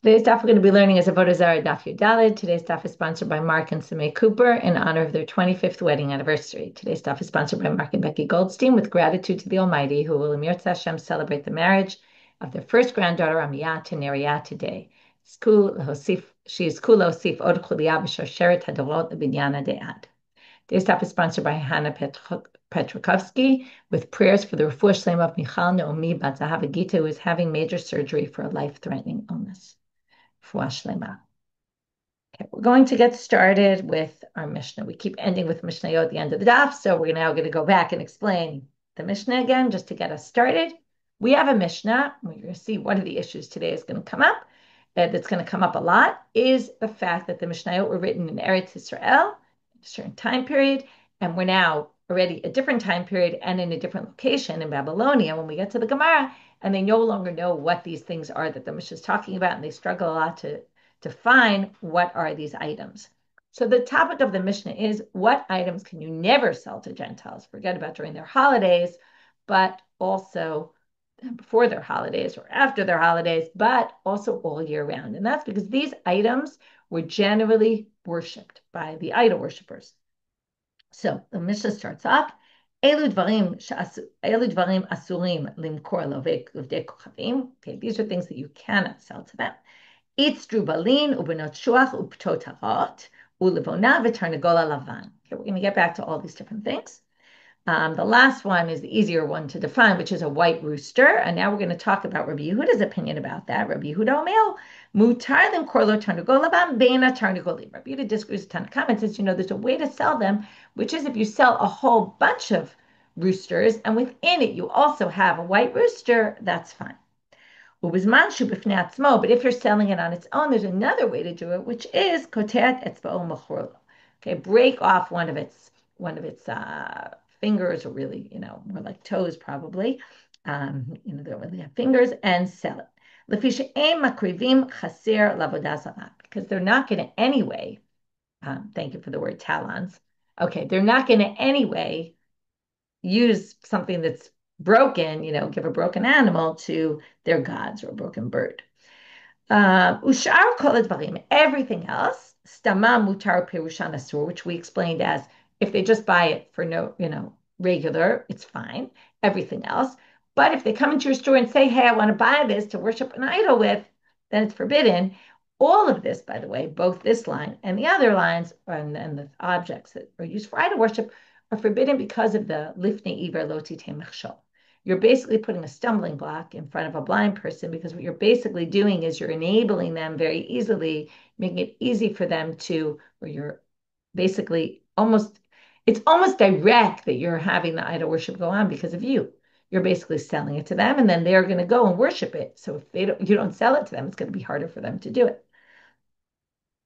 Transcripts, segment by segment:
Today's daf we're going to be learning is Avodah Zarah Daf Yudalid. Today's daf is sponsored by Mark and Samay Cooper in honor of their 25th wedding anniversary. Today's daf is sponsored by Mark and Becky Goldstein with gratitude to the Almighty, who will Emir Hashem celebrate the marriage of their first granddaughter Amiyah to Neriah today. She is kula osif od chuliyah b'sharsheret hadorot lebinyana de'ad. Today's daf is sponsored by Hannah Petrakovsky with prayers for the refuah shlema of Michal Naomi Bat Zahav Gita, who is having major surgery for a life-threatening illness. Okay, we're going to get started with our Mishnah. We keep ending with Mishnah at the end of the daf, so we're now going to go back and explain the Mishnah again just to get us started. We have a Mishnah. We're going to see one of the issues today is going to come up, that's going to come up a lot, is the fact that the Mishnayot were written in Eretz Israel, a certain time period, and we're now already a different time period and in a different location in Babylonia when we get to the Gemara, and they no longer know what these things are that the Mishnah is talking about, and they struggle a lot to define what are these items. So the topic of the Mishnah is what items can you never sell to Gentiles? Forget about during their holidays, but also before their holidays or after their holidays, but also all year round. And that's because these items were generally worshipped by the idol worshippers. So the Mishnah starts off, Elu dvarim asurim limkor lovdei kochavim. Okay, these are things that you cannot sell to them. Itz drubalin ubenot shuach uptot harot ulevona v'tarnagola lavan. Okay, we're going to get back to all these different things. The last one is the easier one to define, which is a white rooster. And now we're going to talk about Rabbi Yehuda's opinion about that. Rabbi Yehuda Omer, mutar limkor lo tarnagol lavan beina tarnagolim. Rabbi Yehuda disagrees with a ton of comments. Says, there's a way to sell them, which is if you sell a whole bunch of roosters, and within it you also have a white rooster, that's fine. But if you're selling it on its own, there's another way to do it, which is koteat etzba'o machorlo. Okay, break off one of its fingers, or really, more like toes probably. They don't really have fingers, and sell it. Because they're not going to anyway. Thank you for the word talons. Okay, they're not going to anyway use something that's broken, give a broken animal to their gods, or a broken bird. Ushar kol advarim, everything else, stama mutar pirushan asur, which we explained as if they just buy it for no, regular, it's fine. Everything else. But if they come into your store and say, hey, I want to buy this to worship an idol with, then it's forbidden. All of this, by the way, both this line and the other lines, and the objects that are used for idol worship, are forbidden because of the lifnei iver lo titei mechshol. You're basically putting a stumbling block in front of a blind person, because what you're basically doing is you're enabling them very easily, making it easy for them to, or you're basically it's almost direct that you're having the idol worship go on because of you. You're basically selling it to them, and then they're going to go and worship it. So if you don't sell it to them, it's going to be harder for them to do it.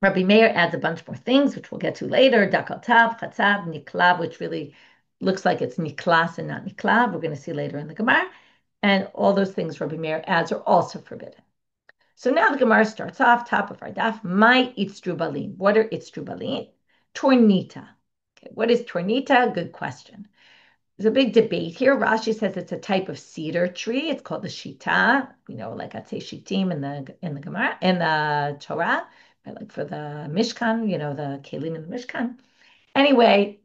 Rabbi Meir adds a bunch more things, which we'll get to later. Dakal tav, chatzav, niklav, which really looks like it's niklas and not niklav. We're going to see later in the Gemara. And all those things Rabbi Meir adds are also forbidden. So now the Gemara starts off, top of our daf, my itzrubalin. What are itzrubalin? Tornita. Okay, what is tornita? Good question. There's a big debate here. Rashi says it's a type of cedar tree. It's called the shita, like I'd say shitim in the Gemara, in the Torah, like for the Mishkan, the kelim in the Mishkan. Anyway,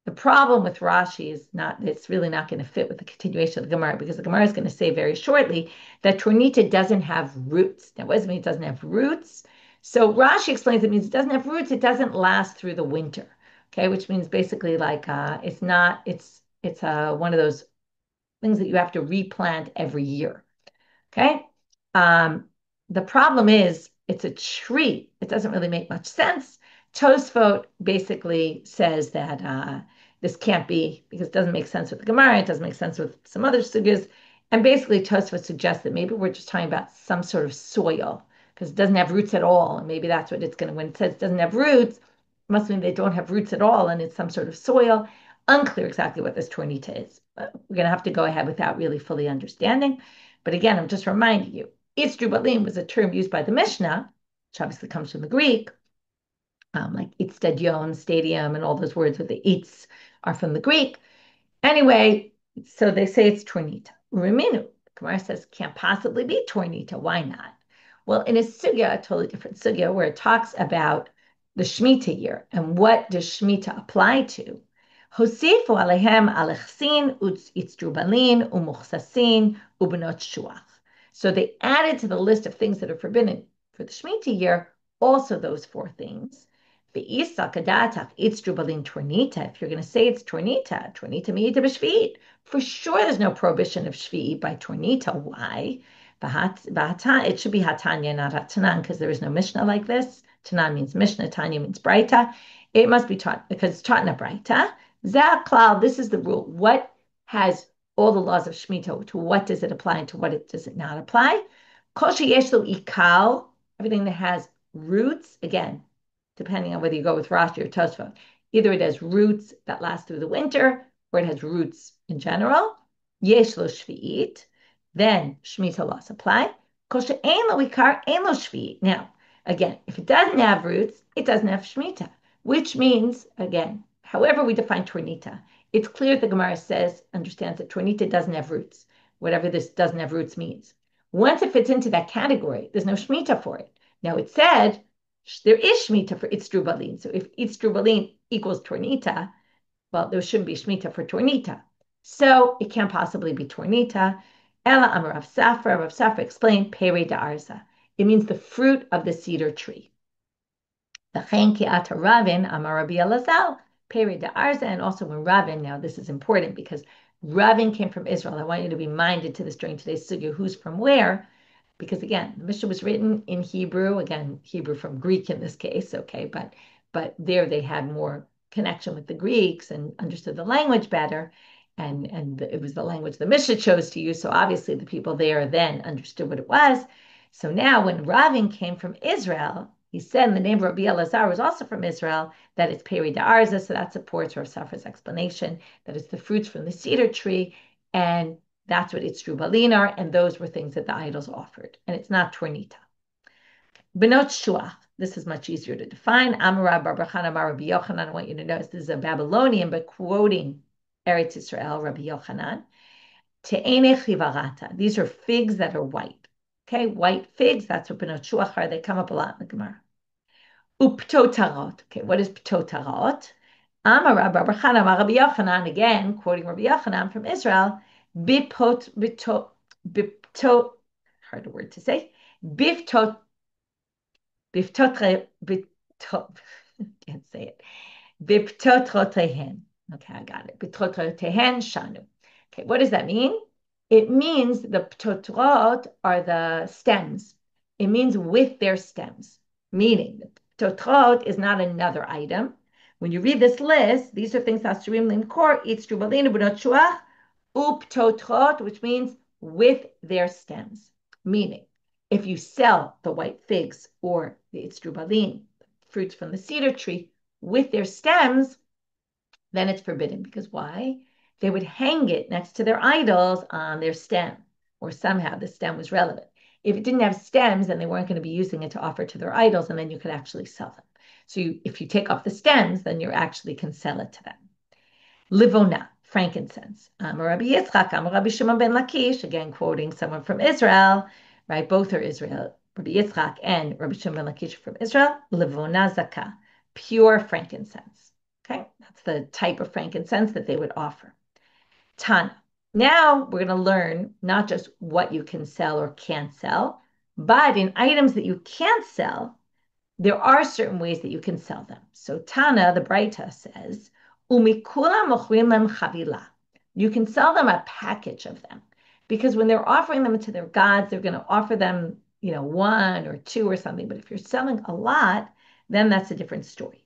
the problem with Rashi is it's really not going to fit with the continuation of the Gemara, because the Gemara is going to say very shortly that tornita doesn't have roots. Now, what does it mean it doesn't have roots? So Rashi explains it means it doesn't have roots. It doesn't last through the winter. Okay, which means basically like it's one of those things that you have to replant every year. Okay, the problem is it's a tree. It doesn't really make much sense. Tosfot basically says that this can't be, because it doesn't make sense with the Gemara. It doesn't make sense with some other sugyas. And basically Tosfot suggests that maybe we're just talking about some sort of soil, because it doesn't have roots at all. And maybe that's what it's going to, when it says it doesn't have roots, it must mean they don't have roots at all, and it's some sort of soil. Unclear exactly what this tornita is. But we're going to have to go ahead without really fully understanding. But again, I'm just reminding you, Itzrubalim was a term used by the Mishnah, which obviously comes from the Greek, like Itztadion, stadium, and all those words with the itz are from the Greek. Anyway, so they say it's tornita. Reminu, Gemara says, can't possibly be tornita. Why not? Well, in a sugya, a totally different sugya, where it talks about the Shemitah year and what does Shemitah apply to, Hosifu alehem alechsin itzrubalin umuchsasin ubenot shuach. So they added to the list of things that are forbidden for the Shemitah year also those four things. Ve'isa kadatach itzrubalin tornita. If you're going to say it's tornita, tornita miita b'shvi'it, for sure there's no prohibition of shvi'it by tornita. Why? It should be hatanya, not hatanan, because there is no Mishna like this. Tanan means Mishna, Tanya means Braita. It must be taught because it's taught in a Braita. Zaklal, this is the rule. What has all the laws of Shemitah? To what does it apply and to what does it not apply? Kol sheyeshlo ikal, everything that has roots, again, depending on whether you go with Rashi or Tosfot, either it has roots that last through the winter or it has roots in general. Yeshlo shvi'it, then Shemitah laws apply. Kol she'ein lo ikar, ein lo shvi'it. Now, again, if it doesn't have roots, it doesn't have Shemitah, which means, again, however we define tornita, it's clear the Gemara says, understands that tornita doesn't have roots, whatever this doesn't have roots means. Once it fits into that category, there's no Shemitah for it. Now, it said there is Shemitah for Itzrubalin. So if Itzrubalin equals tornita, well, there shouldn't be Shemitah for tornita. So it can't possibly be tornita. Ela Amar Rav Safra. Rav Safra explained, Pere Arza. It means the fruit of the cedar tree. V'chein ki'ata Ravin Amar Rabbi Elazal. Pere Arza. And also when Ravin, now this is important because Ravin came from Israel. I want you to be minded to this during today's sugya, who's from where, because again, the Mishnah was written in Hebrew, again, Hebrew from Greek in this case, okay, but there they had more connection with the Greeks and understood the language better, and it was the language the Mishnah chose to use, so obviously the people there then understood what it was. So now when Ravin came from Israel, he said, and the name of Rabbi Elazar was also from Israel, that it's Peri Da'arza, so that supports Rav Safra's explanation, that it's the fruits from the cedar tree, and that's what it's Drubalin are, and those were things that the idols offered, and it's not tornita. Benot shuach, this is much easier to define. Amara bar Barchan Amar Rabbi Yochanan, I want you to notice this is a Babylonian, but quoting Eretz Israel, Rabbi Yochanan. Te'ene chivarata, these are figs that are white. Okay, white figs, that's what benot shuach are. They come up a lot in the Gemara. Uptotarot, okay, what is ptotarot? Amara bar Barchan Amar Rabbi Yochanan, again, quoting Rabbi Yochanan from Israel, biptot, hard word to say, biftot, can't say it, biptotrotehen. Okay, I got it. Biptotrotehen shanu. Okay, what does that mean? It means the ptotrot are the stems. It means with their stems, meaning the ptotrot is not another item. When you read this list, these are things asurim limkor, itz trubalin, benot shuach, uptotrot, which means with their stems. Meaning, if you sell the white figs or the itzrubalin, fruits from the cedar tree, with their stems, then it's forbidden. Because why? They would hang it next to their idols on their stem, or somehow the stem was relevant. If it didn't have stems, then they weren't going to be using it to offer to their idols, and then you could actually sell them. So if you take off the stems, then you actually can sell it to them. Livona, frankincense. Rabbi Yitzchak, Rabbi Shimon ben Lakish, again quoting someone from Israel, right? Both are Israel, Rabbi Yitzchak and Rabbi Shimon ben Lakish from Israel. Livona zaka, pure frankincense. Okay, that's the type of frankincense that they would offer. Tana. Now we're going to learn not just what you can sell or can't sell, but in items that you can't sell, there are certain ways that you can sell them. So Tana, the Braita, says, Umikula mochrim lem chavila. You can sell them a package of them, because when they're offering them to their gods, they're going to offer them, one or two or something. But if you're selling a lot, then that's a different story.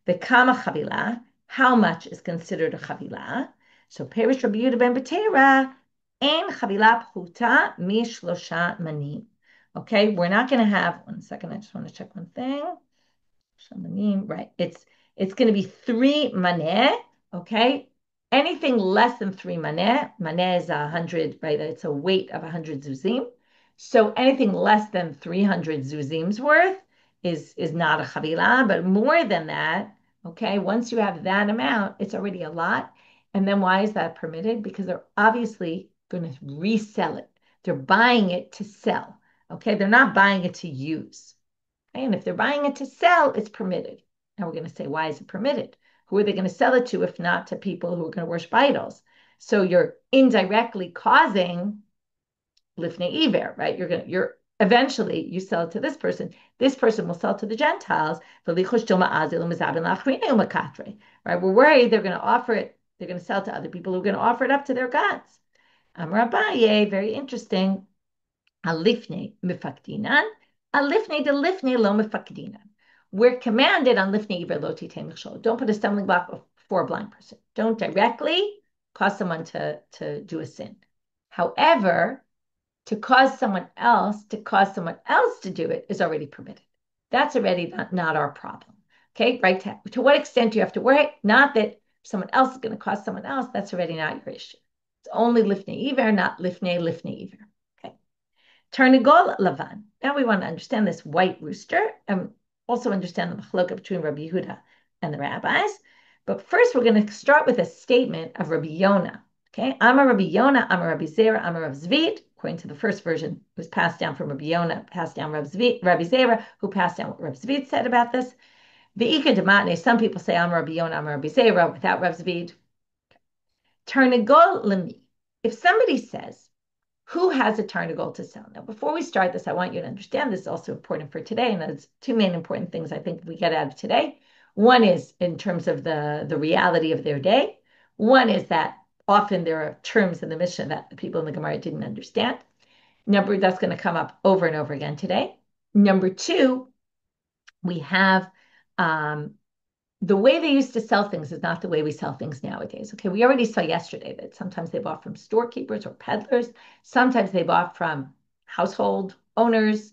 The kama chavila, how much is considered a chavila? So Perish Rabbi Yehuda ben Betera, ein chavila pchuta mishlosha manim. Okay, we're not going to have, one second, I just want to check one thing. Right, it's going to be 3 maneh, okay? Anything less than 3 maneh is 100, right? It's a weight of 100 zuzim. So anything less than 300 zuzim's worth is not a chavila, but more than that, okay, once you have that amount, it's already a lot. And then why is that permitted? Because they're obviously going to resell it. They're buying it to sell. Okay, they're not buying it to use. Okay? And if they're buying it to sell, it's permitted. Now we're going to say, why is it permitted? Who are they going to sell it to if not to people who are going to worship idols? So you're indirectly causing lifnei iver, right? You're eventually you sell it to this person. This person will sell to the Gentiles. Right? We're worried they're going to offer it. They're going to sell to other people who are going to offer it up to their gods. Abaye, very interesting. Alifnei mifakdinan, alifnei de lifnei lo mifakdinan. We're commanded on lifnei iver lo titei michshol. Don't put a stumbling block before a blind person. Don't directly cause someone to do a sin. However, to cause someone else to do it is already permitted. That's already not our problem. Okay, right? To what extent do you have to worry? Not that someone else is going to cause someone else. That's already not your issue. It's only lifnei iver, not lifnei iver. Okay. Tarnagol lavan. Now we want to understand this white rooster and also understand the machloka between Rabbi Yehuda and the rabbis. But first, we're going to start with a statement of Rabbi Yona. Okay, Amar Rabbi Yona, Amar Rabbi Zarah, Amar Rabbi Zvid. According to the first version, it was passed down from Rabbi Yona, passed down Rabbi Zarah, who passed down what Rabbi Zvid said about this. The Ika Dematne, some people say Amar Rabbi Yona, Amar Rabbi Zarah without Rabbi Zvid. Tarnagol lemi. If somebody says, who has a tarnagol to sell? Now, before we start this, I want you to understand this is also important for today, and there's two main important things I think we get out of today. One is in terms of the reality of their day. One is that often there are terms in the Mishna that the people in the Gemara didn't understand. That's going to come up over and over again today. Number two, we have the way they used to sell things is not the way we sell things nowadays. Okay, we already saw yesterday that sometimes they bought from storekeepers or peddlers, sometimes they bought from household owners,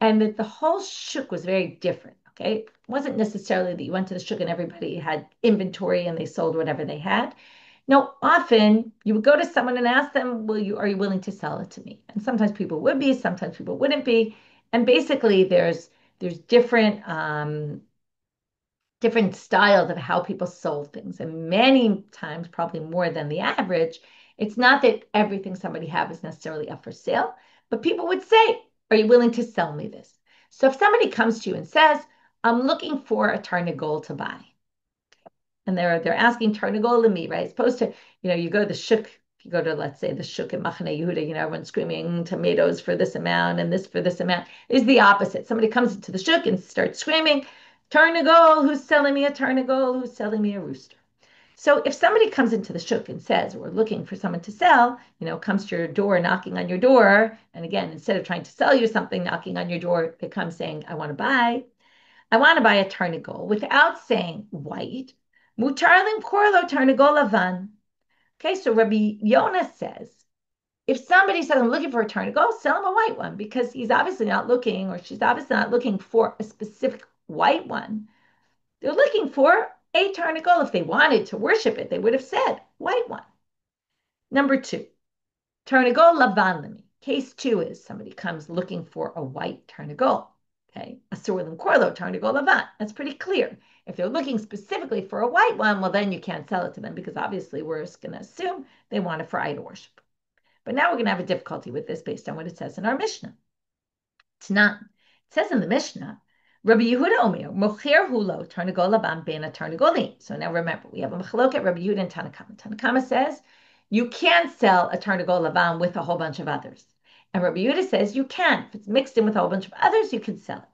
and that the whole shuk was very different. Okay, it wasn't necessarily that you went to the shuk and everybody had inventory and they sold whatever they had. No, often you would go to someone and ask them, are you willing to sell it to me? And sometimes people would be, sometimes people wouldn't be. And basically there's different different styles of how people sold things. And many times, probably more than the average, it's not that everything somebody has is necessarily up for sale, but people would say, are you willing to sell me this? So if somebody comes to you and says, I'm looking for a tarnagol to buy, and they're asking tarnagol to me, right? As opposed to, you go to the shuk, if you go to, let's say, the shuk in Machane Yehuda, everyone's screaming tomatoes for this amount and this for this amount. Is the opposite. Somebody comes into the shuk and starts screaming, tarnagol, who's selling me a tarnagol, who's selling me a rooster. So if somebody comes into the shuk and says, we're looking for someone to sell, comes to your door, knocking on your door, and again, instead of trying to sell you something, knocking on your door, they come saying, I want to buy a tarnagol, without saying white. Mutarlim korlo tarnagol lavan. Okay, so Rabbi Yona says, if somebody says, I'm looking for a tarnagol, sell him a white one, because he's obviously not looking, or she's obviously not looking for a specific white one. They're looking for a tarnagol. If they wanted to worship it, they would have said white one. Number two, tarnagol lavan lemi. Case two is somebody comes looking for a white tarnagol. Okay, asur korlo tarnagol lavan. That's pretty clear. If they're looking specifically for a white one, well, then you can't sell it to them, because obviously we're just going to assume they want it for idol worship. But now we're going to have a difficulty with this based on what it says in our Mishnah. Tanan. It says in the Mishnah, Rabbi Yehuda Omer, Mocher Hulo, Tarnagol Laban Bena Tarnagoli. So now remember, we have a Machloket, Rabbi Yehuda and Tanakama. Tanakama says, you can't sell a Tarnagol Laban with a whole bunch of others. And Rabbi Yehuda says, you can. If it's mixed in with a whole bunch of others, you can sell it.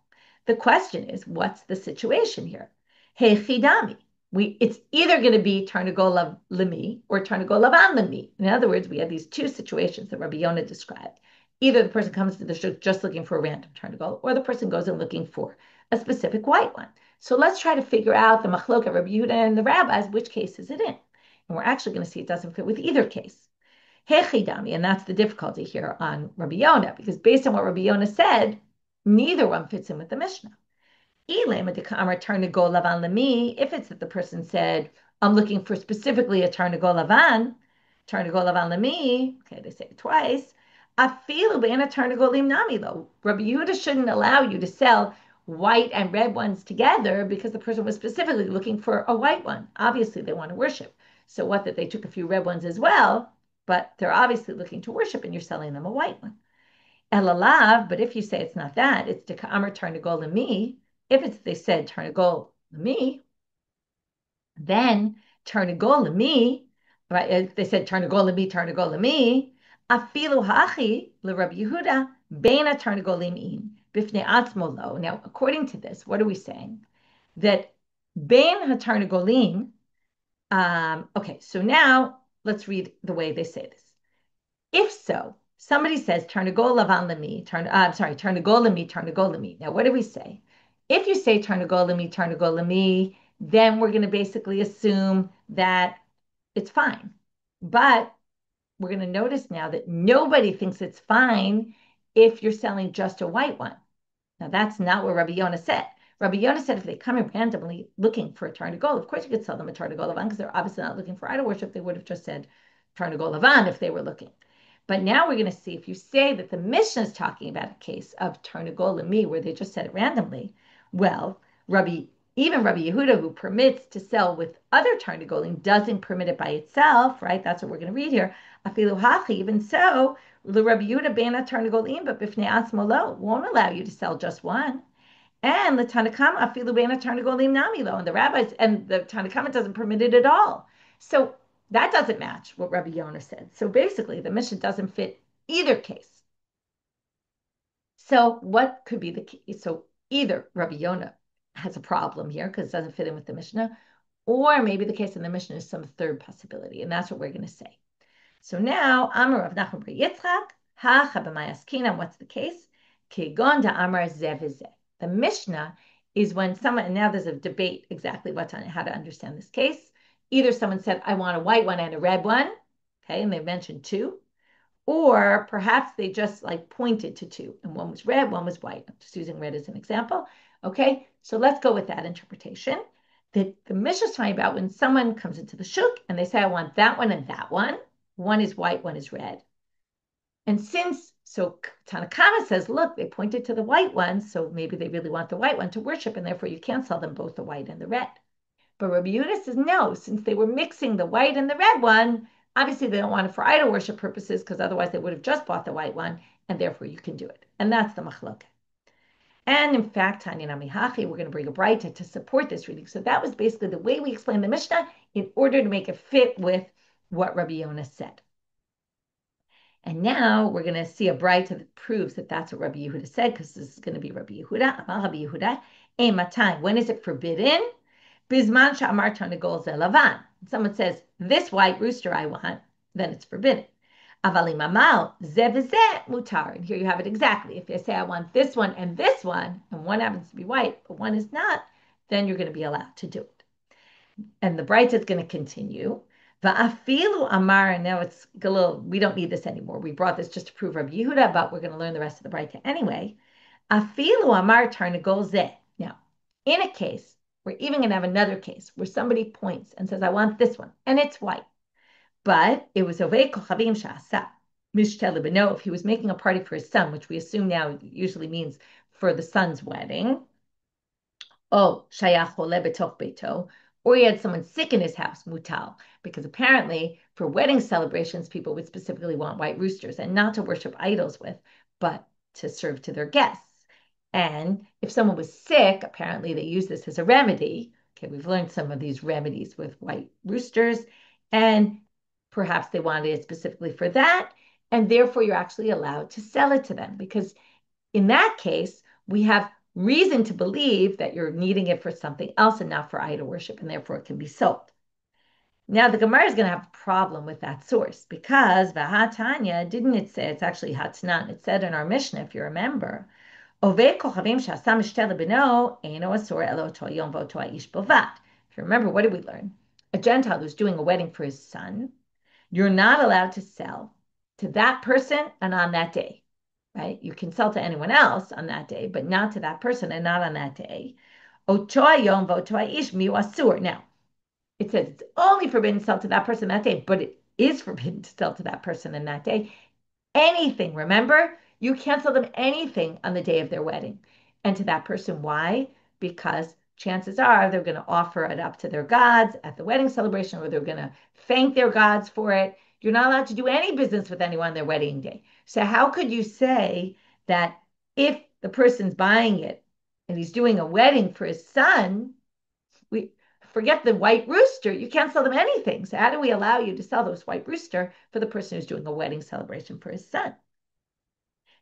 The question is, what's the situation here? Hey Chidami. It's either going to be Tarnagol Lemi or Tarnagol Laban Lemi. In other words, we have these two situations that Rabbi Yona described. Either the person comes to the shuk just looking for a random tarnagol, or the person goes in looking for a specific white one. So let's try to figure out the machloka Rabbi Yehuda and the rabbis, which case is it in? And we're actually going to see it doesn't fit with either case. Hechidami, and that's the difficulty here on Rabbi Yona, because based on what Rabbi Yona said, neither one fits in with the Mishnah. If it's that the person said, I'm looking for specifically a tarnagol lavan lemi, okay, they say it twice. Afilu be'ena tarnagolim nami lo. Rabbi Yehuda shouldn't allow you to sell white and red ones together, because the person was specifically looking for a white one. Obviously, they want to worship. So what, that they took a few red ones as well, but they're obviously looking to worship and you're selling them a white one. Elalav, but if you say it's not that, it's to Amr Tarnagol me. If they said Tarnagol me, then Tarnagol me, right? If they said Tarnagol me, afilu hachi le Rabbi Yehuda beina Tarnagolim in bifnei atzmo lo. Now, according to this, what are we saying? That bein hatarnagolim. Okay, so now let's read the way they say this. If so, somebody says Tarnagol lavan lemi, Tarnagol lemi. Now, what do we say? If you say Tarnagol lemi, then we're going to basically assume that it's fine. But we're going to notice now that nobody thinks it's fine if you're selling just a white one. Now, that's not what Rabbi Yona said. Rabbi Yona said if they come in randomly looking for a Tarnagol, of course you could sell them a Tarnagol lavan because they're obviously not looking for idol worship. They would have just said Tarnagol lavan if they were looking. But now we're going to see if you say that the Mishna is talking about a case of Tarnagol lemi where they just said it randomly. Well, even Rabbi Yehuda, who permits to sell with other Tarnagolim, doesn't permit it by itself, right? That's what we're going to read here. Afilu hachi, even so, Rabbi Yehuda bena Tarnagolim, but bifnei atzmo lo, won't allow you to sell just one. And the Tanakama afilu bena Tarnagolim nami lo, and the rabbis and the Tanakama doesn't permit it at all. So that doesn't match what Rabbi Yona said. So basically, the Mishnah doesn't fit either case. So what could be the case? So either Rabbi Yona has a problem here because it doesn't fit in with the Mishnah, or maybe the case in the Mishnah is some third possibility, and that's what we're going to say. So now, Amar of Nachman bar Yitzchak, ha chabamayaskina. What's the case? Kegon da Amar zeh. The Mishnah is when someone, and now there's a debate exactly how to understand this case. Either someone said, I want a white one and a red one, okay, and they mentioned two, or perhaps they just like pointed to two, and one was red, one was white. I'm just using red as an example. Okay, so let's go with that interpretation. That the Mishnah is talking about when someone comes into the shuk and they say, I want that one and that one. One is white, one is red. And so Tanakama says, look, they pointed to the white one, so maybe they really want the white one to worship, and therefore you can't sell them both the white and the red. But Rabbi Yonah says, no, since they were mixing the white and the red one, obviously they don't want it for idol worship purposes because otherwise they would have just bought the white one, and therefore you can do it. And that's the machloket. And in fact, Tanya Namihachi, we're going to bring a braita to support this reading. So that was basically the way we explained the Mishnah in order to make it fit with what Rabbi Yonah said. And now we're going to see a braita that proves that that's what Rabbi Yehuda said, because this is going to be Rabbi Yehuda. Rabbi Yehuda, matai. When is it forbidden? Bizman sha'amar tarnagol ze lavan. Someone says, this white rooster I want, then it's forbidden. Avalim amal ze v'ze mutar. And here you have it exactly. If you say I want this one, and one happens to be white, but one is not, then you're going to be allowed to do it. And the braita is going to continue. Va'afilu amar, and now it's a little, we don't need this anymore. We brought this just to prove Rabbi Yehuda, but we're going to learn the rest of the braita anyway. Afilu amar tarnagol ze. Now, in a case, we're even going to have another case where somebody points and says, I want this one, and it's white. But it was ovei kochavim sha'asa. Mishtel b'no, if he was making a party for his son, which we assume now usually means for the son's wedding. Oh, shayach hole betoch beito. Or he had someone sick in his house, mutal, because apparently for wedding celebrations, people would specifically want white roosters and not to worship idols with, but to serve to their guests. And if someone was sick, apparently they use this as a remedy. Okay, we've learned some of these remedies with white roosters, and perhaps they wanted it specifically for that, and therefore you're actually allowed to sell it to them, because in that case, we have reason to believe that you're needing it for something else and not for idol worship, and therefore it can be sold. Now, the Gemara is going to have a problem with that source because Vahatanya, didn't it say, it's actually Hatnan, it said in our Mishnah, if you remember, if you remember, what did we learn? A Gentile who's doing a wedding for his son, you're not allowed to sell to that person and on that day. Right? You can sell to anyone else on that day, but not to that person and not on that day. Now, it says it's only forbidden to sell to that person that day, but it is forbidden to sell to that person in that day. Anything, remember? You can't sell them anything on the day of their wedding. And to that person, why? Because chances are they're going to offer it up to their gods at the wedding celebration, or they're going to thank their gods for it. You're not allowed to do any business with anyone on their wedding day. So how could you say that if the person's buying it and he's doing a wedding for his son, we forget the white rooster. You can't sell them anything. So how do we allow you to sell those white rooster for the person who's doing a wedding celebration for his son?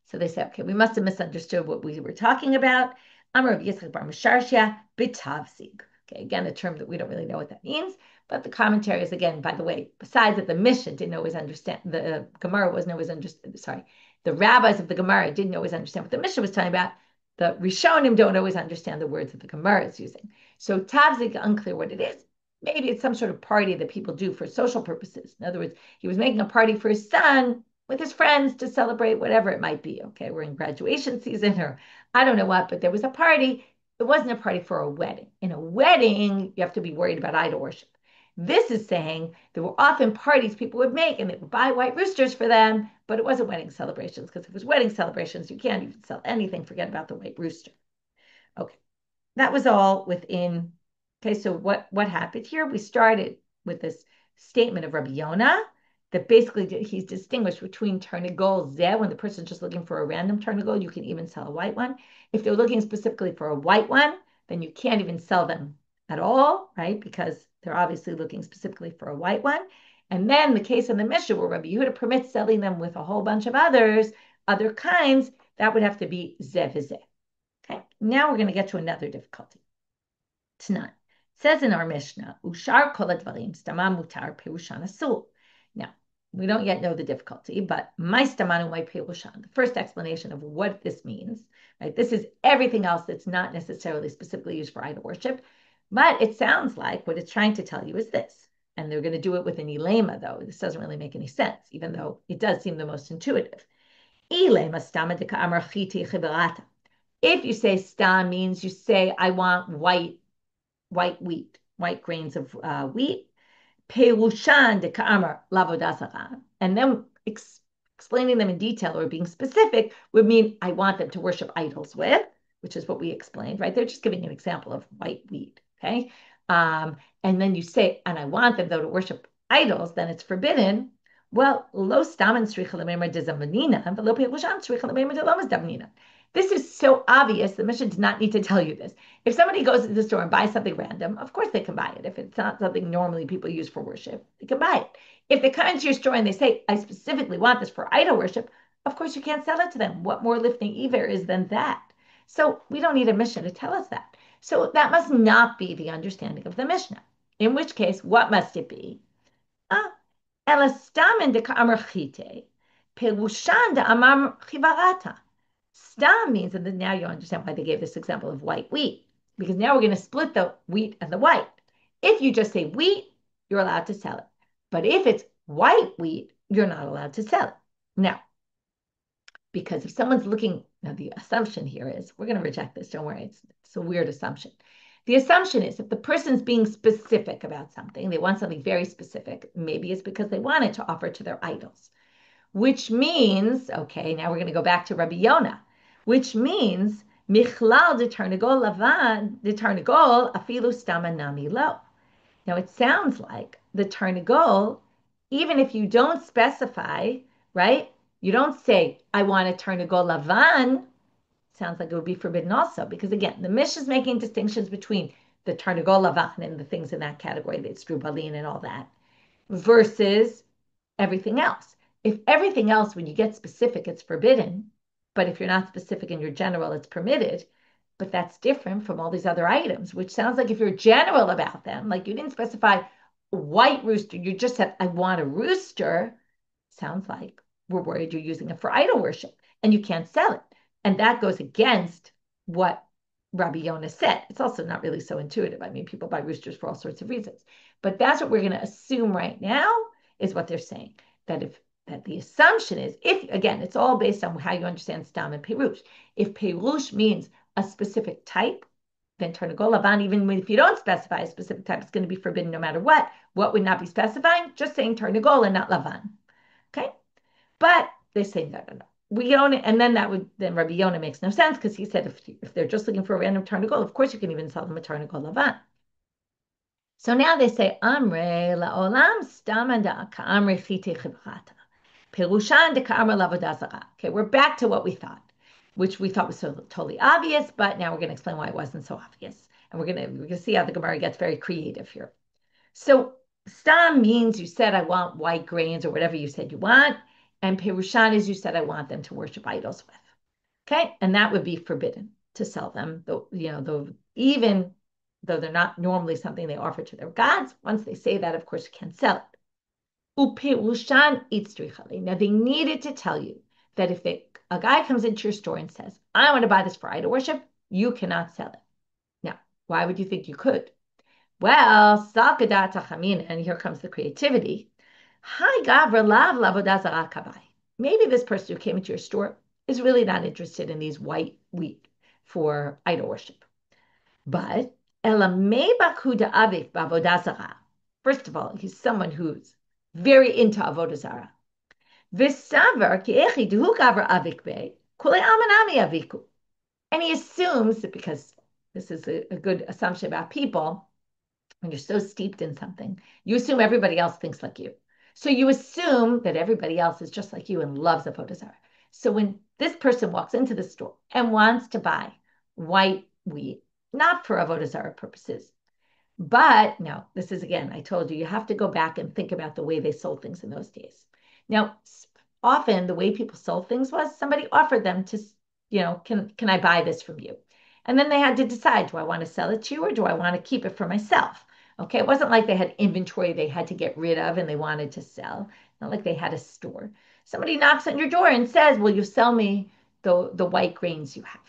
So they say, okay, we must have misunderstood what we were talking about. Amar Yitzchak bar Misharshia bitavzig. Okay, again, a term that we don't really know what that means, but the commentary is, again, by the way, besides that the Mishna didn't always understand, the Gemara wasn't always understand, sorry, the rabbis of the Gemara didn't always understand what the Mishna was talking about. The Rishonim don't always understand the words that the Gemara is using. So tavzig, unclear what it is. Maybe it's some sort of party that people do for social purposes. In other words, he was making a party for his son with his friends to celebrate whatever it might be. Okay, we're in graduation season or I don't know what, but there was a party. It wasn't a party for a wedding. In a wedding, you have to be worried about idol worship. This is saying there were often parties people would make and they would buy white roosters for them, but it wasn't wedding celebrations because if it was wedding celebrations, you can't even sell anything. Forget about the white rooster. Okay, that was all within. Okay, so what happened here? We started with this statement of Rabbi Yona that basically he's distinguished between turnigol zeh, when the person's just looking for a random turnigol, you can even sell a white one. If they're looking specifically for a white one, then you can't even sell them at all, right? Because they're obviously looking specifically for a white one. And then the case in the Mishna where Rabbi Yehuda permits selling them with a whole bunch of other kinds, that would have to be zeh v'zeh. Okay, now we're going to get to another difficulty. Tanan. It says in our Mishnah, Ushar kol advarim stama mutar perushan asul. Now, we don't yet know the difficulty, but my stamanu my perushan, the first explanation of what this means, right? This is everything else that's not necessarily specifically used for idol worship, but it sounds like what it's trying to tell you is this. And they're going to do it with an ilema, though. This doesn't really make any sense, even though it does seem the most intuitive. Ilema stama de ka'amar chiti chiberata. If you say stam means you say, I want white wheat, white grains of wheat, perushan de ka'amar lavodah zarah, and then explaining them in detail or being specific would mean I want them to worship idols with, which is what we explained, right? They're just giving an example of white wheat, okay? And then you say, and I want them though to worship idols, then it's forbidden. Well, lo staman tzricha lememer de zamanina, and lo perushan tzricha lememer de lamas damanina. This is so obvious. The Mishna does not need to tell you this. If somebody goes to the store and buys something random, of course they can buy it. If it's not something normally people use for worship, they can buy it. If they come into your store and they say, I specifically want this for idol worship, of course you can't sell it to them. What more lifting Iver is than that? So we don't need a Mishna to tell us that. So that must not be the understanding of the Mishna. In which case, what must it be? Elastamin de ka'amar chite, perushan de amar chivarata. Stam means, and then now you understand why they gave this example of white wheat, because now we're going to split the wheat and the white. If you just say wheat, you're allowed to sell it. But if it's white wheat, you're not allowed to sell it. Now, because if someone's looking, now the assumption here is, we're going to reject this, don't worry, it's a weird assumption. The assumption is if the person's being specific about something, they want something very specific, maybe it's because they want it to offer to their idols, which means, okay, now we're going to go back to Rabbi Yona, which means Michlal de Tarnagol Lavan, de Tarnagol afilu stama nami lo. Now it sounds like the Tarnagol, even if you don't specify, right? You don't say, I want a Tarnagol Lavan. Sounds like it would be forbidden also, because again, the Mishna is making distinctions between the Tarnagol Lavan and the things in that category, the Strubalin and all that, versus everything else. If everything else, when you get specific, it's forbidden, but if you're not specific and you're general, it's permitted. But that's different from all these other items, which sounds like if you're general about them, like you didn't specify white rooster, you just said, I want a rooster, sounds like we're worried you're using it for idol worship and you can't sell it. And that goes against what Rabbi Yona said. It's also not really so intuitive. I mean, people buy roosters for all sorts of reasons. But that's what we're going to assume right now is what they're saying. That the assumption is, if again, it's all based on how you understand stam and perush. If perush means a specific type, then Tarnagol Lavan, even if you don't specify a specific type, it's going to be forbidden no matter what. What would not be specifying? Just saying Tarnagol and not Lavan. Okay? But they say no. We own it, and then Rabbi Yona makes no sense because he said if they're just looking for a random Tarnagol, of course you can even sell them a Tarnagol Lavan. So now they say Amre laolam stamanda ka'amre chite chibrata. Perushan de ka'amar lavodah zarah. Okay, we're back to what we thought. which we thought was so totally obvious, but now we're going to explain why it wasn't so obvious. And we're gonna see how the Gemara gets very creative here. So stam means you said I want white grains or whatever you said you want, and perushan is you said I want them to worship idols with. Okay, and that would be forbidden to sell them, though though even though they're not normally something they offer to their gods. Once they say that, of course, you can't sell it. Uperushan itzrichale. Now they needed to tell you that if a guy comes into your store and says, "I want to buy this for idol worship," you cannot sell it. Now, why would you think you could? Well, Sakadat Chamin, and here comes the creativity. Hi, Gavra Lav Lavodah Zarah Kabai. Maybe this person who came into your store is really not interested in these white wheat for idol worship. But Elamei Bakuda Avik Bavodah Zarah. First of all, he's someone who's very into Avodah Zarah. V'savar ki echi duhu Gavra Avik Be, Kule Amanami Aviku. And he assumes that because this is a good assumption about people, when you're so steeped in something, you assume everybody else thinks like you. So you assume that everybody else is just like you and loves Avodah Zarah. So when this person walks into the store and wants to buy white wheat, not for Avodah Zarah purposes, but now this is again, I told you, you have to go back and think about the way they sold things in those days. Now, often the way people sold things was somebody offered them to, can I buy this from you? And then they had to decide, do I want to sell it to you or do I want to keep it for myself? Okay, it wasn't like they had inventory they had to get rid of and they wanted to sell. Not like they had a store. Somebody knocks on your door and says, will you sell me the white grains you have?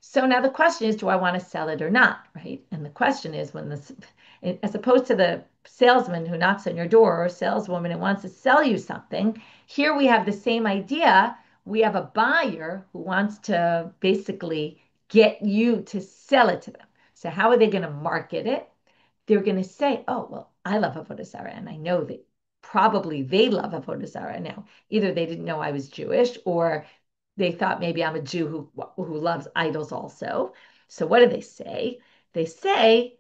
So now the question is, do I want to sell it or not, right? And the question is when this, as opposed to the salesman who knocks on your door or saleswoman who wants to sell you something, here we have the same idea. We have a buyer who wants to basically get you to sell it to them. So how are they going to market it? They're going to say, oh, well, I love Avodah Zarah, and I know that probably they love Avodah Zarah. Now, either they didn't know I was Jewish or they thought maybe I'm a Jew who loves idols also. So what do they say? They say,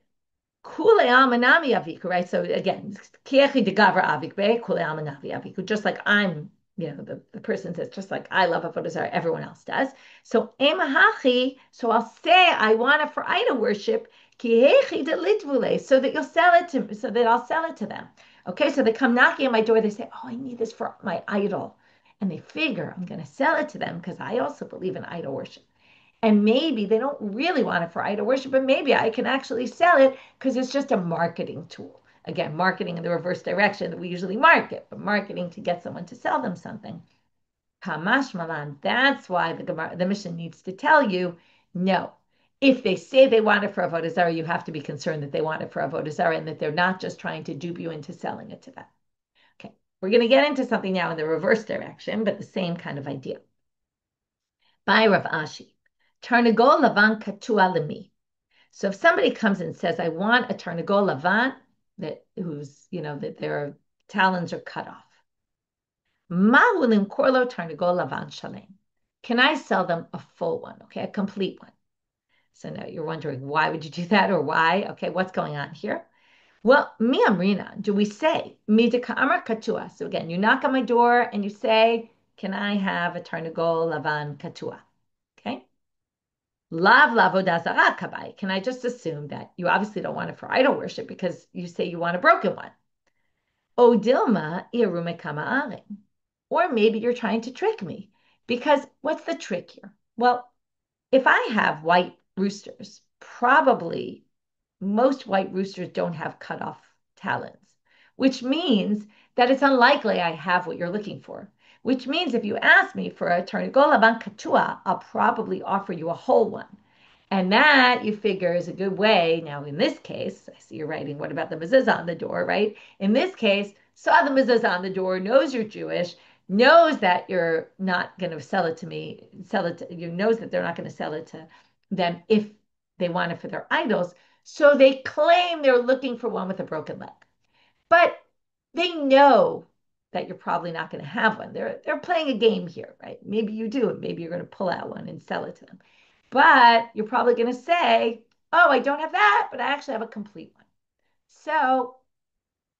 Kule amanami aviku, right? So again, kiechi de gavra avikbe, kule amanami aviku, just like I'm, the person says, just like I love Avodah Zarah, everyone else does. So emahachi, so I'll say I want it for idol worship, kiechi de litvule, so that you'll sell it to, so that I'll sell it to them. Okay, so they come knocking at my door, they say, oh, I need this for my idol. And they figure I'm going to sell it to them because I also believe in idol worship. And maybe they don't really want it for idol worship, but maybe I can actually sell it because it's just a marketing tool. Again, marketing in the reverse direction that we usually market, but marketing to get someone to sell them something. Kamash malan. That's why the Mishna needs to tell you, no. If they say they want it for Avodah Zarah, you have to be concerned that they want it for Avodah Zarah and that they're not just trying to dupe you into selling it to them. Okay, we're going to get into something now in the reverse direction, but the same kind of idea. By Rav Ashi, Tarnagol Lavan Katua Lemi. So if somebody comes and says, I want a Tarnagol Lavan that their talons are cut off. Ma'ulim Korlo Tarnagol Lavan Shalem. Can I sell them a full one? Okay, a complete one. So now you're wondering, why would you do that or why? Okay, what's going on here? Well, mi amrina, do we say, mi de ka'amar katua? So again, you knock on my door and you say, can I have a Tarnagol Lavan Katua? Okay. Lav lavodah zarah kabai. Can I just assume that you obviously don't want it for idol worship because you say you want a broken one? O dilma irume kama'arim. Or maybe you're trying to trick me because what's the trick here? Well, if I have white roosters, probably most white roosters don't have cut off talons, which means that it's unlikely I have what you're looking for. Which means if you ask me for a Tarnagola Bankatua, I'll probably offer you a whole one. And that you figure is a good way. Now, in this case, I see you're writing, what about the mezuzah on the door, right? In this case, saw the mezuzah on the door, knows you're Jewish, knows that you're not going to sell it to me, knows that they're not going to sell it to them if they want it for their idols. So they claim they're looking for one with a broken leg. But they know that you're probably not going to have one. They're playing a game here, right? Maybe you do, and maybe you're going to pull out one and sell it to them. But you're probably going to say, oh, I don't have that, but I actually have a complete one. So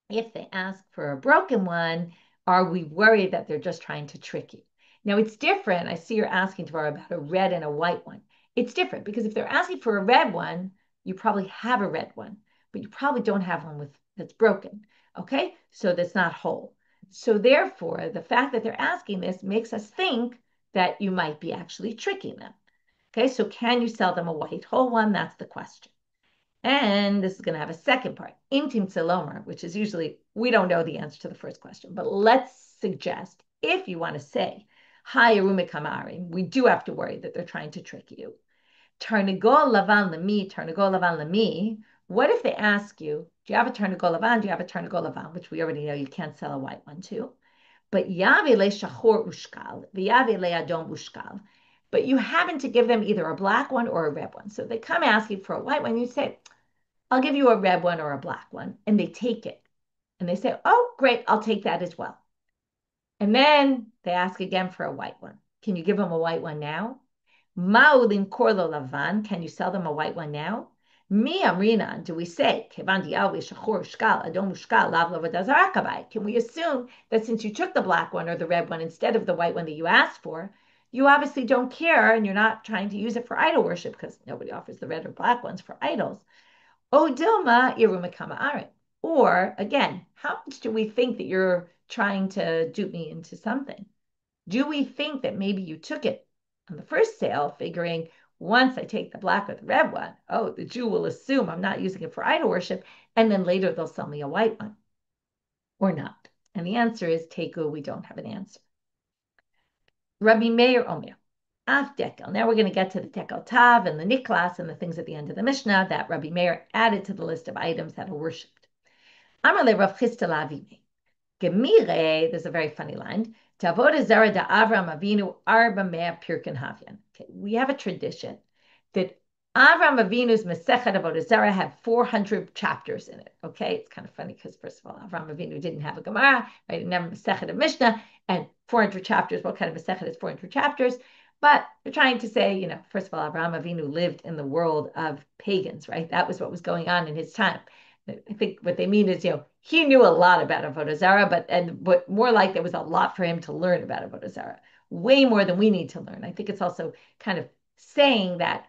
if they ask for a broken one, are we worried that they're just trying to trick you? Now it's different. I see you're asking Tavara about a red and a white one. It's different because if they're asking for a red one, you probably have a red one, but you probably don't have one with that's broken. Okay, so that's not whole. So therefore, the fact that they're asking this makes us think that you might be actually tricking them. Okay, so can you sell them a white whole one? That's the question. And this is going to have a second part, intim tzelomer, which is usually, we don't know the answer to the first question, but let's suggest if you want to say, hi, arumik amoraim, we do have to worry that they're trying to trick you. Tarnagol lavan lemi, tarnagol lavan lemi. What if they ask you, do you have a tarnagol lavan? Do you have a tarnagol lavan? Which we already know you can't sell a white one too. But yave le shachor ushkal, v'yave le adom ushkal. But you happen to give them either a black one or a red one. So they come asking for a white one, you say, I'll give you a red one or a black one. And they take it. And they say, oh, great, I'll take that as well. And then they ask again for a white one. Can you give them a white one now? Ma'ulim korlo lavan. Can you sell them a white one now? Mi amrina, do we say, can we assume that since you took the black one or the red one instead of the white one that you asked for, you obviously don't care and you're not trying to use it for idol worship because nobody offers the red or black ones for idols. O Dilma Irumakama Aret. Or again, how much do we think that you're trying to dupe me into something? Do we think that maybe you took it on the first sale, figuring once I take the black or the red one, oh, the Jew will assume I'm not using it for idol worship, and then later they'll sell me a white one, or not? And the answer is Teku, we don't have an answer. Rabbi Meir Omer. Af dekel. Now we're going to get to the dekel tav and the niklas and the things at the end of the Mishnah that Rabbi Meir added to the list of items that are worshipped. Amar Rav Chisda l'Avimei. Gemire, there's a very funny line. Avodah Zarah da Avram Avinu arba mea pirkin havyan. Okay, we have a tradition that Avram Avinu's Masechet Avodah Zarah had 400 chapters in it. Okay, it's kind of funny because first of all, Avram Avinu didn't have a Gemara, right? Didn't have a Masechet of Mishna, and 400 chapters. What kind of Masechet is 400 chapters? But they're trying to say, first of all, Avram Avinu lived in the world of pagans, right? That was what was going on in his time. I think what they mean is, he knew a lot about Avodah Zarah, but more like there was a lot for him to learn about Avodah Zarah, way more than we need to learn. I think it's also kind of saying that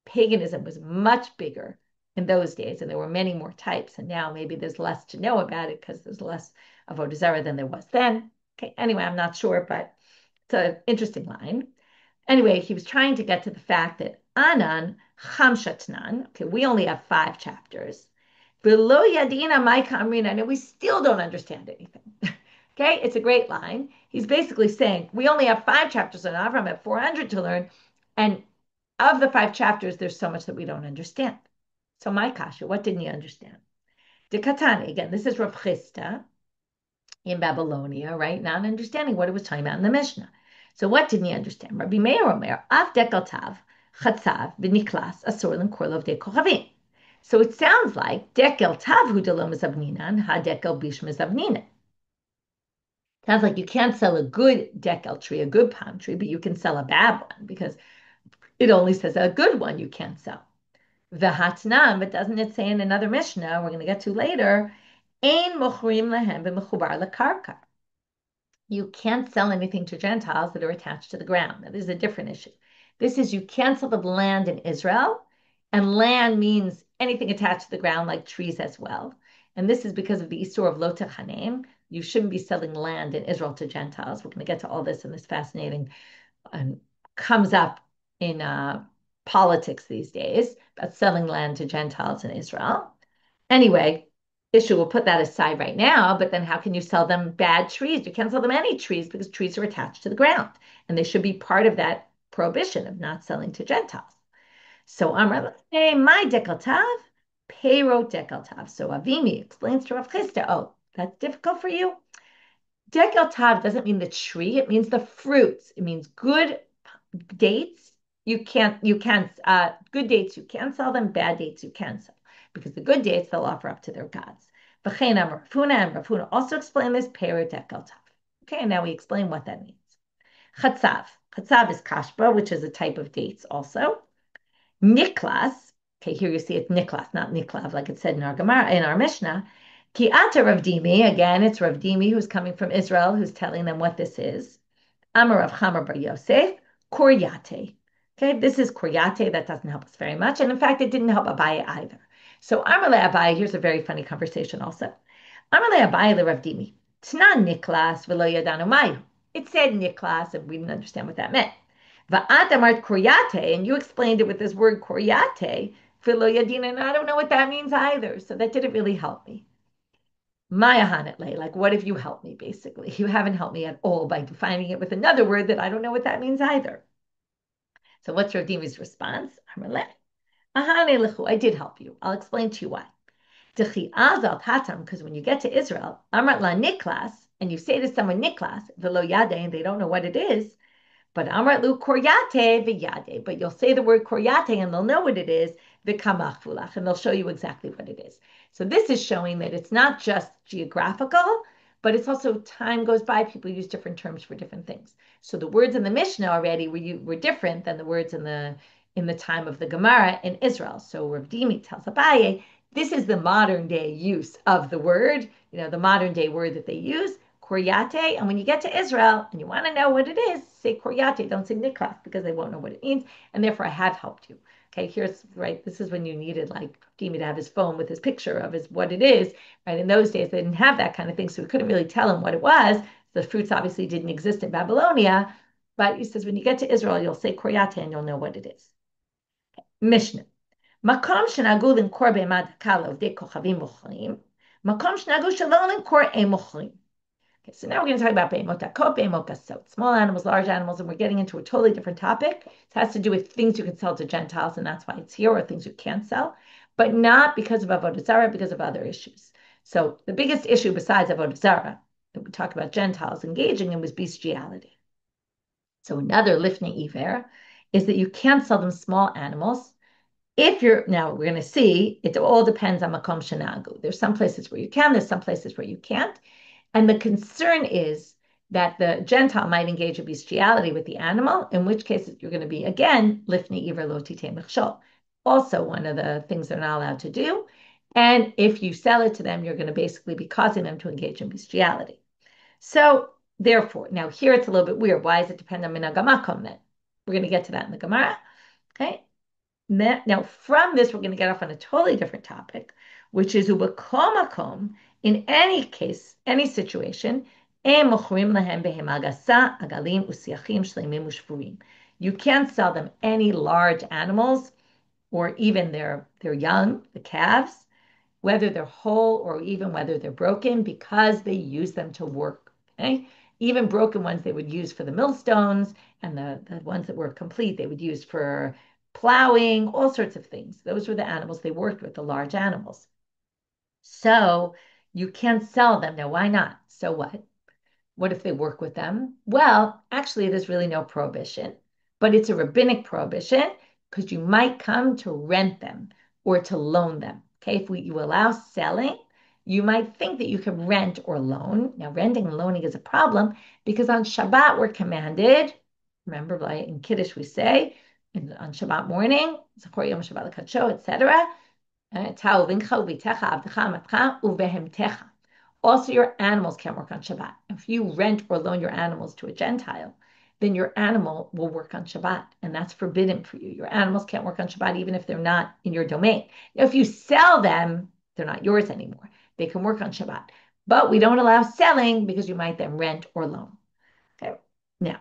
paganism was much bigger in those days, and there were many more types, and now maybe there's less to know about it because there's less Avodah Zarah than there was then. Okay, anyway, I'm not sure, but it's an interesting line. Anyway, he was trying to get to the fact that Anan Chamshatnan, okay, we only have 5 chapters. Below Yadina Maika Amrina, and we still don't understand anything. Okay, it's a great line. He's basically saying we only have 5 chapters on Avram, have 400 to learn, and of the 5 chapters, there's so much that we don't understand. So my kasha, what didn't you understand? De Katani, again, this is Rav Chisda in Babylonia, right? Not understanding what it was talking about in the Mishnah. So what didn't you understand? Rabbi Meir Omer, Av Dekel Tav, Chatzav, V'Niklas, Asur L'Korlov De Kochavim. So it sounds like Dekel Tav Hu Delo Mezavninan, Ha Dekel Bish Mezavninan. Sounds like you can't sell a good dekel tree, a good palm tree, but you can sell a bad one because it only says a good one you can't sell. V'hatnan, but doesn't it say in another Mishnah we're going to get to later, Ein mochrim lehem v'mechubar lekarka. You can't sell anything to Gentiles that are attached to the ground. Now, this is a different issue. This is you can't sell the land in Israel, and land means anything attached to the ground, like trees as well. And this is because of the Isur of Lo Techanem. You shouldn't be selling land in Israel to Gentiles. We're going to get to all this in this fascinating, comes up in politics these days, about selling land to Gentiles in Israel. Anyway, issue, we'll put that aside right now, but then how can you sell them bad trees? You can't sell them any trees because trees are attached to the ground, and they should be part of that prohibition of not selling to Gentiles. So Amar, hey, my dekel tav, payro dekel tav. So Avimi explains to Rav Chisda, oh, that's difficult for you? Dekel tav doesn't mean the tree, it means the fruits. It means good dates. Good dates, you can sell them, bad dates, you can sell. Because the good dates they'll offer up to their gods. V'chein Amar Rafuna, and Rafuna also explained this, payro dekel tav. Okay, and now we explain what that means. Chatzav. Chatzav is kashba, which is a type of dates also. Niklas, okay, here you see it's Niklas, not Niklav, like it said in our Gemara, in our Mishnah. Ki ata Rav Dimi, again, it's Rav Dimi who's coming from Israel, who's telling them what this is. Amar Rav Chamar bar Yosef, Koryate. Okay, this is Koryate. That doesn't help us very much. And in fact, it didn't help Abaye either. So Amar le Abaye, here's a very funny conversation also. Amar le Abaye le Rav Dimi. Tna niklas v'lo yadanu mayu. It said niklas, and we didn't understand what that meant. Va'at amart Koryate, and you explained it with this word Koryate, v'lo yadina, and I don't know what that means either. So that didn't really help me. Mayahanetle, like what if you help me, basically? You haven't helped me at all by defining it with another word that I don't know what that means either. So what's Rav Dimi's response? I did help you. I'll explain to you why. Because when you get to Israel, Amrat la niklas, and you say to someone niklas, velo yade, and they don't know what it is, but Amratlu koryate v'yade. But you'll say the word koryate and they'll know what it is, v'kamach and they'll show you exactly what it is. So this is showing that it's not just geographical, but it's also time goes by, people use different terms for different things. So the words in the Mishna already were different than the words in the time of the Gemara in Israel. So Rav Dimi tells Abaye, this is the modern day use of the word, the modern day word that they use. Koryate, and when you get to Israel and you want to know what it is, say Koryate, don't say Niklas, because they won't know what it means, and therefore I have helped you. Okay, here's right. This is when you needed like Dimi to have his phone with his picture of what it is. Right, in those days they didn't have that kind of thing, so we couldn't really tell him what it was. The fruits obviously didn't exist in Babylonia, but he says when you get to Israel, you'll say Koryate and you'll know what it is. Mishna. Makom shenagu limkor be'emad hakal ovdei kochavim mochlim. Makom shenagu shalom limkor mochlim. Okay, so now we're going to talk about be'emot hakot, be'emot kasot, small animals, large animals, and we're getting into a totally different topic. It has to do with things you can sell to Gentiles, and that's why it's here, or things you can't sell, but not because of Avodah Zarah, because of other issues. So the biggest issue besides Avodah Zarah that we talk about Gentiles engaging in was bestiality. So another lifnei iver is that you can't sell them small animals. Now we're going to see, it all depends on makom shenagu. There's some places where you can, there's some places where you can't. And the concern is that the Gentile might engage in bestiality with the animal, in which case you're going to be, again, lifnei iver lo titei mechshol. Also one of the things they're not allowed to do. And if you sell it to them, you're going to basically be causing them to engage in bestiality. So therefore, now here it's a little bit weird. Why does it depend on minhag hamakom then? We're going to get to that in the Gemara. Okay. Now, from this, we're going to get off on a totally different topic, which is ubakom in any case, any situation, you can't sell them any large animals or even their young, the calves, whether they're whole or even whether they're broken, because they use them to work. Okay? Even broken ones they would use for the millstones, and the ones that were complete they would use for plowing, all sorts of things. Those were the animals they worked with, the large animals. So you can't sell them. Now, why not? So what? What if they work with them? Well, actually, there's really no prohibition, but it's a rabbinic prohibition because you might come to rent them or to loan them. Okay, if you allow selling, you might think that you can rent or loan. Now, renting and loaning is a problem because on Shabbat we're commanded. Remember, in Kiddush we say on Shabbat morning, Zachor Yom Shabbat L'Kadsho, etc. Also, your animals can't work on Shabbat. If you rent or loan your animals to a Gentile, then your animal will work on Shabbat, and that's forbidden for you. Your animals can't work on Shabbat even if they're not in your domain. Now, if you sell them, they're not yours anymore. They can work on Shabbat, but we don't allow selling because you might then rent or loan. Okay. Now,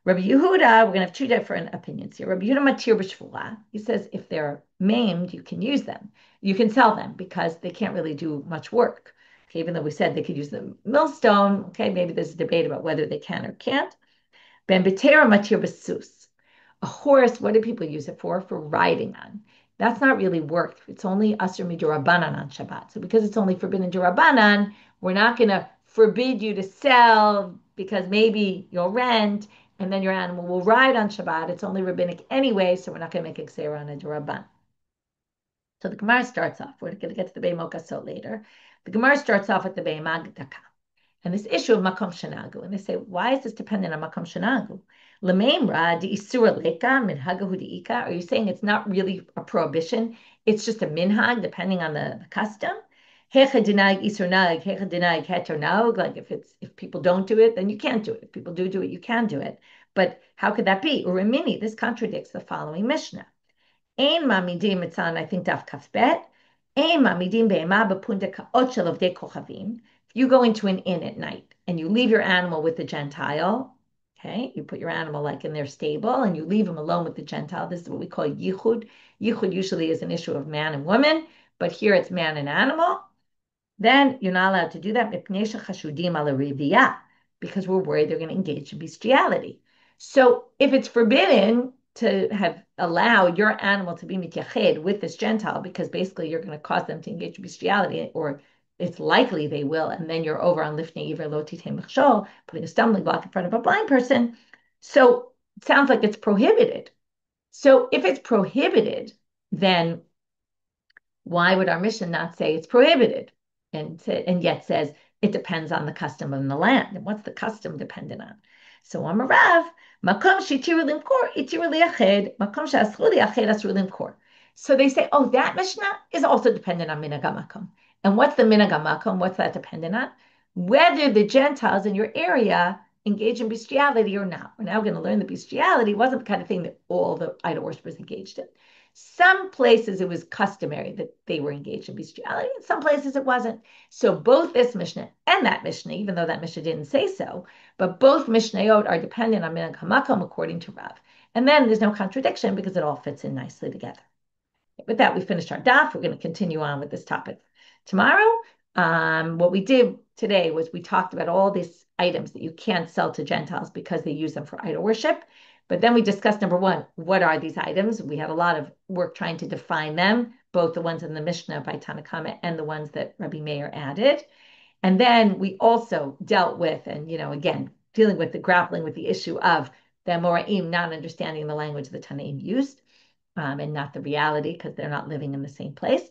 Rabbi Yehuda, we're going to have two different opinions here. Rabbi Yona matir b'shvula. He says if they're maimed, you can use them. You can sell them because they can't really do much work. Okay, even though we said they could use the millstone, okay, maybe there's a debate about whether they can or can't. Ben betera matir b'sus. A horse, what do people use it for? For riding on. That's not really work. It's only asur midurabanan on Shabbat. So because it's only forbidden durabanan, we're not going to forbid you to sell because maybe you'll rent and then your animal will ride on Shabbat. It's only rabbinic anyway, so we're not going to make a xera on a duraban. So the Gemara starts off. We're going to get to the Be'emot Kasot later. The Gemara starts off with the Be'emad Daka. And this issue of makom shenagu. And they say, why is this dependent on makom shenagu? L'meimra di isura leka minhagahu diika. Are you saying it's not really a prohibition? It's just a minhag depending on the custom? Hecha denag isur nag, hecha denag heter naog. Like if people don't do it, then you can't do it. If people do it, you can do it. But how could that be? Urimini, this contradicts the following Mishnah. Ein mamidim, it's on, I think, Daf Kaf Bet. Ein mamidim be'ema b'punta ka'ot shel avdei kochavim. If you go into an inn at night and you leave your animal with the Gentile, okay, you put your animal like in their stable and you leave him alone with the Gentile. This is what we call yichud. Yichud usually is an issue of man and woman, but here it's man and animal. Then you're not allowed to do that because we're worried they're going to engage in bestiality. So if it's forbidden to have allow your animal to be mityached with this Gentile, because basically you're going to cause them to engage in bestiality, or it's likely they will, and then you're over on lifnei iver lo titei mechshol, putting a stumbling block in front of a blind person. So it sounds like it's prohibited. So if it's prohibited, then why would our Mishnah not say it's prohibited and yet says it depends on the custom of the land? And what's the custom dependent on? So I'm a Rav, makom shitiru limkor, itiru liached, makom she'asru liached, asru limkor. So they say, oh, that Mishnah is also dependent on minhag hamakom. And what's the minhag hamakom? What's that dependent on? Whether the Gentiles in your area engage in bestiality or not. We're now going to learn that bestiality wasn't the kind of thing that all the idol worshippers engaged in. Some places it was customary that they were engaged in bestiality, in some places it wasn't. So both this Mishnah and that Mishnah, even though that Mishnah didn't say so, but both Mishnayot are dependent on minhag hamakom according to Rav. And then there's no contradiction because it all fits in nicely together. With that, we finished our daf. We're going to continue on with this topic tomorrow. What we did today was we talked about all these items that you can't sell to Gentiles because they use them for idol worship. But then we discussed number one, what are these items? We had a lot of work trying to define them, both the ones in the Mishnah by Tanakama and the ones that Rabbi Meir added. And then we also dealt with, and again, dealing with the grappling with the issue of the amoraim not understanding the language the Tanaim used, and not the reality because they're not living in the same place.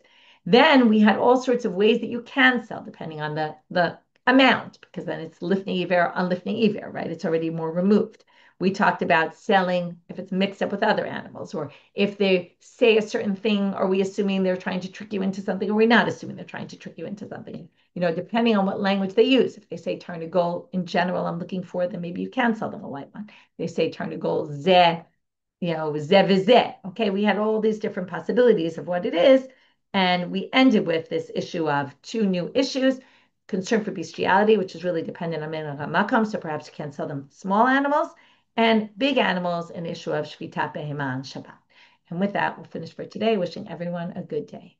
Then we had all sorts of ways that you can sell depending on the amount, because then it's lifnei iver on lifnei iver, right? It's already more removed. We talked about selling if it's mixed up with other animals, or if they say a certain thing, are we assuming they're trying to trick you into something, or are we not assuming they're trying to trick you into something? Depending on what language they use. If they say turn to gold in general, I'm looking for, then maybe you can sell them a white one. If they say turn to gold, zeh, zeh v'zeh. Okay, we had all these different possibilities of what it is, and we ended with this issue of two new issues: concern for bestiality, which is really dependent on minhag hamakom, so perhaps you can't sell them small animals, and big animals, an issue of shvita behema on Shabbat. And with that, we'll finish for today. Wishing everyone a good day.